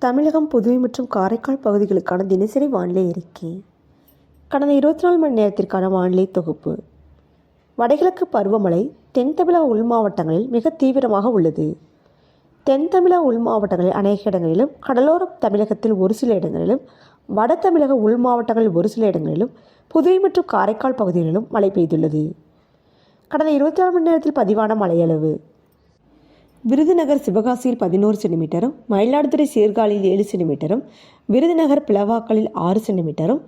தமிழகம், புதுவை மற்றும் காரைக்கால் பகுதிகளுக்கான தினசரி வானிலை அறிக்கை. கடந்த 24 மணி நேரத்திற்கான வானிலை தொகுப்பு. வடகிழக்கு பருவமழை தென் தமிழக உள் மாவட்டங்களில் மிக தீவிரமாக உள்ளது. தென் தமிழக உள் மாவட்டங்களில் அநேக இடங்களிலும், கடலோர தமிழகத்தில் ஒரு சில இடங்களிலும், வட தமிழக உள் மாவட்டங்களில் ஒரு சில இடங்களிலும், புதுவை மற்றும் காரைக்கால் பகுதிகளிலும் மழை பெய்துள்ளது. கடந்த 24 மணி நேரத்தில் பதிவான மழையளவு: விருதுநகர் சிவகாசியில் 11 சென்டிமீட்டரும், மயிலாடுதுறை சீர்காழியில் 7 சென்டிமீட்டரும், விருதுநகர் பிளவாக்கலில் 6 சென்டிமீட்டரும்,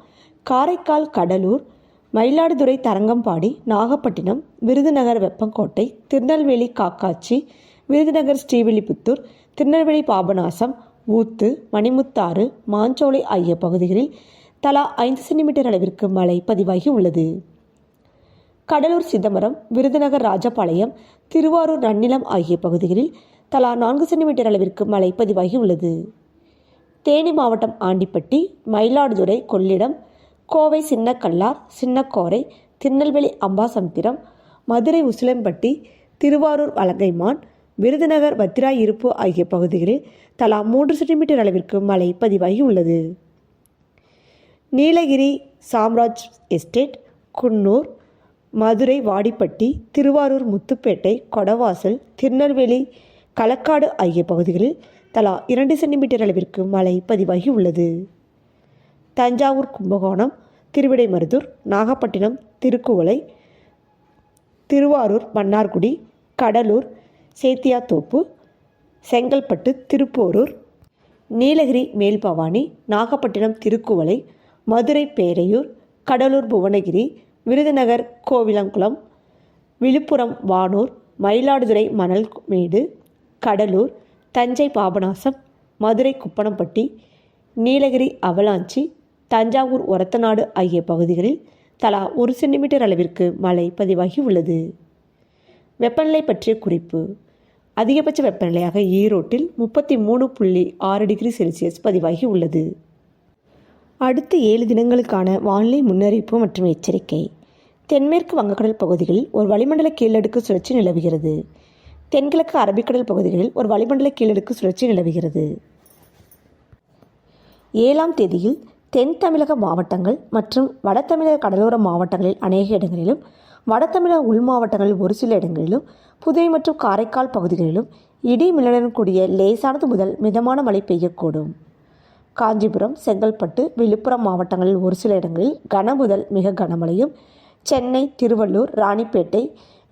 காரைக்கால், கடலூர், மயிலாடுதுறை தரங்கம்பாடி, நாகப்பட்டினம், விருதுநகர் வெப்பங்கோட்டை, திருநெல்வேலி காக்காட்சி, விருதுநகர் ஸ்ரீவில்லிபுத்தூர், திருநெல்வேலி பாபநாசம், ஊத்து, மணிமுத்தாறு, மாஞ்சோலை ஆகிய பகுதிகளில் தலா 5 சென்டிமீட்டர் அளவிற்கு மழை பதிவாகி உள்ளது. கடலூர் சிதம்பரம், விருதுநகர் ராஜபாளையம், திருவாரூர் நன்னிலம் ஆகிய பகுதிகளில் தலா 4 சென்டிமீட்டர் அளவிற்கு மழை பதிவாகி உள்ளது. தேனி மாவட்டம் ஆண்டிப்பட்டி, மயிலாடுதுறை கொள்ளிடம், கோவை சின்னக்கல்லார், சின்னக்கோரை, திருநெல்வேலி அம்பாசமுத்திரம், மதுரை உசிலம்பட்டி, திருவாரூர் வலங்கைமான், விருதுநகர் வத்திராயிருப்பு ஆகிய பகுதிகளில் தலா 3 சென்டிமீட்டர் அளவிற்கு மழை பதிவாகி உள்ளது. நீலகிரி சாம்ராஜ் எஸ்டேட், குன்னூர், மதுரை வாடிப்பட்டி, திருவாரூர் முத்துப்பேட்டை, கொடவாசல், திருநெல்வேலி களக்காடு ஆகிய பகுதிகளில் தலா 2 சென்டிமீட்டர் அளவிற்கு மழை பதிவாகி உள்ளது. தஞ்சாவூர், கும்பகோணம், திருவிடைமருதூர், நாகப்பட்டினம், திருக்குவளை, திருவாரூர் மன்னார்குடி, கடலூர் சேத்தியாத்தோப்பு, செங்கல்பட்டு, திருப்போரூர், நீலகிரி மேல்பவானி, நாகப்பட்டினம் திருக்குவளை, மதுரை பேரையூர், கடலூர் புவனகிரி, விருதுநகர் கோவிலங்குளம், விழுப்புரம் வானூர், மயிலாடுதுறை மணல்மேடு, கடலூர், தஞ்சை பாபநாசம், மதுரை குப்பனம்பட்டி, நீலகிரி அவலாஞ்சி, தஞ்சாவூர் ஒரத்தநாடு ஆகிய பகுதிகளில் தலா 1 சென்டிமீட்டர் அளவிற்கு மழை பதிவாகி உள்ளது. வெப்பநிலை பற்றிய குறிப்பு: அதிகபட்ச வெப்பநிலையாக ஈரோட்டில் 33.6 டிகிரி செல்சியஸ் பதிவாகி உள்ளது. அடுத்த 7 தினங்களுக்கான வானிலை முன்னறிவிப்பு மற்றும் எச்சரிக்கை. தென்மேற்கு வங்கக்கடல் பகுதிகளில் ஒரு வளிமண்டல கீழடுக்கு சுழற்சி நிலவுகிறது. தென்கிழக்கு அரபிக்கடல் பகுதிகளில் ஒரு வளிமண்டல கீழடுக்கு சுழற்சி நிலவுகிறது. 7ஆம் தேதியில் தென் தமிழக மாவட்டங்கள் மற்றும் வட தமிழக கடலோர மாவட்டங்களில் அநேக இடங்களிலும், வட தமிழக உள் மாவட்டங்களில் ஒரு சில இடங்களிலும், புதுவை மற்றும் காரைக்கால் பகுதிகளிலும் இடி மின்னலுடன் கூடிய லேசானது முதல் மிதமான மழை பெய்யக்கூடும். காஞ்சிபுரம், செங்கல்பட்டு, விழுப்புரம் மாவட்டங்களில் ஒரு சில இடங்களில் கன முதல் மிக கனமழையும், சென்னை, திருவள்ளூர், ராணிப்பேட்டை,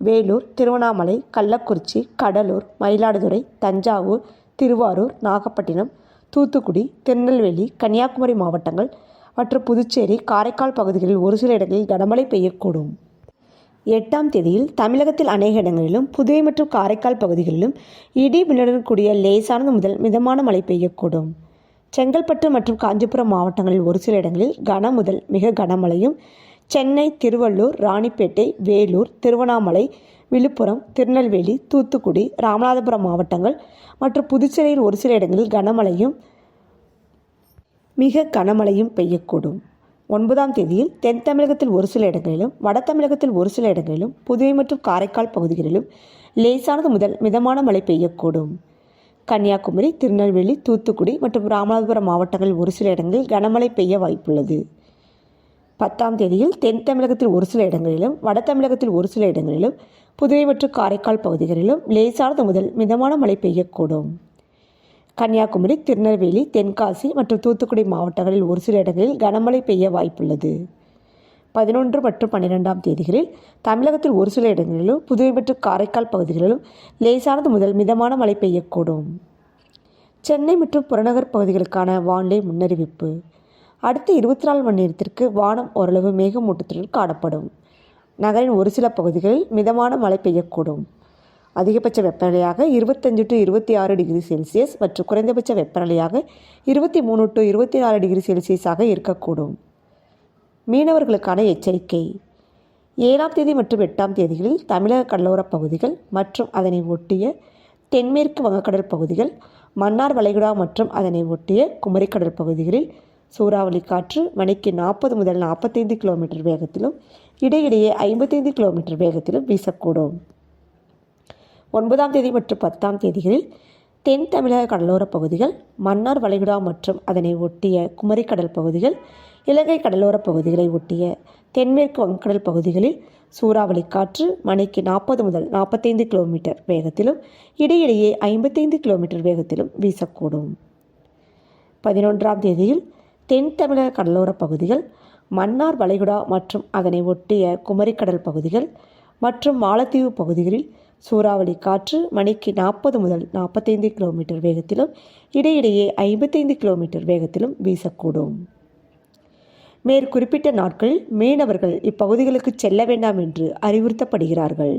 வேலூர், திருவண்ணாமலை, கள்ளக்குறிச்சி, கடலூர், மயிலாடுதுறை, தஞ்சாவூர், திருவாரூர், நாகப்பட்டினம், தூத்துக்குடி, திருநெல்வேலி, கன்னியாகுமரி மாவட்டங்கள் மற்றும் புதுச்சேரி, காரைக்கால் பகுதிகளில் ஒரு சில இடங்களில் கனமழை பெய்யக்கூடும். 8ஆம் தேதியில் தமிழகத்தில் அநேக இடங்களிலும், புதுவை மற்றும் காரைக்கால் பகுதிகளிலும் இடி மின்னலுடன் கூடிய லேசானது முதல் மிதமான மழை பெய்யக்கூடும். செங்கல்பட்டு மற்றும் காஞ்சிபுரம் மாவட்டங்களில் ஒரு சில இடங்களில் கன முதல் மிக கனமழையும், சென்னை, திருவள்ளூர், ராணிப்பேட்டை, வேலூர், திருவண்ணாமலை, விழுப்புரம், திருநெல்வேலி, தூத்துக்குடி, ராமநாதபுரம் மாவட்டங்கள் மற்றும் புதுச்சேரியில் ஒரு சில இடங்களில் கனமழையும் மிக கனமழையும் பெய்யக்கூடும். 9ஆம் தேதியில் தென் தமிழகத்தில் ஒரு சில இடங்களிலும், வட தமிழகத்தில் ஒரு சில இடங்களிலும், புதுவை மற்றும் காரைக்கால் பகுதிகளிலும் லேசானது முதல் மிதமான மழை பெய்யக்கூடும். கன்னியாகுமரி, திருநெல்வேலி, தூத்துக்குடி மற்றும் ராமநாதபுரம் மாவட்டங்களில் ஒரு சில இடங்களில் கனமழை பெய்ய வாய்ப்புள்ளது. 10ஆம் தேதியில் தென் தமிழகத்தில் ஒரு சில இடங்களிலும், வட தமிழகத்தில் ஒரு சில இடங்களிலும், புதுவை மற்றும் காரைக்கால் பகுதிகளிலும் லேசானது முதல் மிதமான மழை பெய்யக்கூடும். கன்னியாகுமரி, திருநெல்வேலி, தென்காசி மற்றும் தூத்துக்குடி மாவட்டங்களில் ஒரு சில இடங்களில் கனமழை பெய்ய வாய்ப்புள்ளது. 11 மற்றும் 12ஆம் தேதிகளில் தமிழகத்தில் ஒரு சில இடங்களிலும், புதுவை மற்றும் காரைக்கால் பகுதிகளிலும் லேசானது முதல் மிதமான மழை பெய்யக்கூடும். சென்னை மற்றும் புறநகர் பகுதிகளுக்கான வானிலை முன்னறிவிப்பு. அடுத்த 24 மணி நேரத்திற்கு வானம் ஓரளவு மேகமூட்டத்துடன் காணப்படும். நகரின் ஒரு சில பகுதிகளில் மிதமான மழை பெய்யக்கூடும். அதிகபட்ச வெப்பநிலையாக 25 to 26 டிகிரி செல்சியஸ் மற்றும் குறைந்தபட்ச வெப்பநிலையாக 23 to 24 டிகிரி செல்சியஸாக இருக்கக்கூடும். மீனவர்களுக்கான எச்சரிக்கை. 7ஆம் தேதி மற்றும் 8ஆம் தேதிகளில் தமிழக கடலோர பகுதிகள் மற்றும் அதனை ஒட்டிய தென்மேற்கு வங்கக்கடல் பகுதிகள், மன்னார் வளைகுடா மற்றும் அதனை ஒட்டிய குமரிக்கடல் பகுதிகளில் சூறாவளி காற்று மணிக்கு 40 முதல் 45 கிலோமீட்டர் வேகத்திலும், இடையிடையே 55 கிலோமீட்டர் வேகத்திலும் வீசக்கூடும். 9ஆம் தேதி மற்றும் 10ஆம் தேதிகளில் தென் தமிழக கடலோரப் பகுதிகள், மன்னார் வளைகுடா மற்றும் அதனை ஒட்டிய குமரிக்கடல் பகுதிகள், இலங்கை கடலோரப் பகுதிகளை ஒட்டிய தென்மேற்கு வங்கக்கடல் பகுதிகளில் சூறாவளி காற்று மணிக்கு 40 முதல் 45 கிலோமீட்டர் வேகத்திலும் இடையிடையே 55 கிலோமீட்டர் வேகத்திலும் வீசக்கூடும். 11ஆம் தேதியில் தென் தமிழக கடலோரப் பகுதிகள், மன்னார் வளைகுடா மற்றும் அதனை ஒட்டிய குமரிக்கடல் பகுதிகள் மற்றும் மாலத்தீவு பகுதிகளில் சூறாவளி காற்று மணிக்கு 40 முதல் 45 கிலோமீட்டர் வேகத்திலும் இடையிடையே 55 கிலோமீட்டர் வேகத்திலும் வீசக்கூடும். மேற்குறிப்பிட்ட நாட்களில் மீனவர்கள் இப்பகுதிகளுக்கு செல்ல வேண்டாம் என்று அறிவுறுத்தப்படுகிறார்கள்.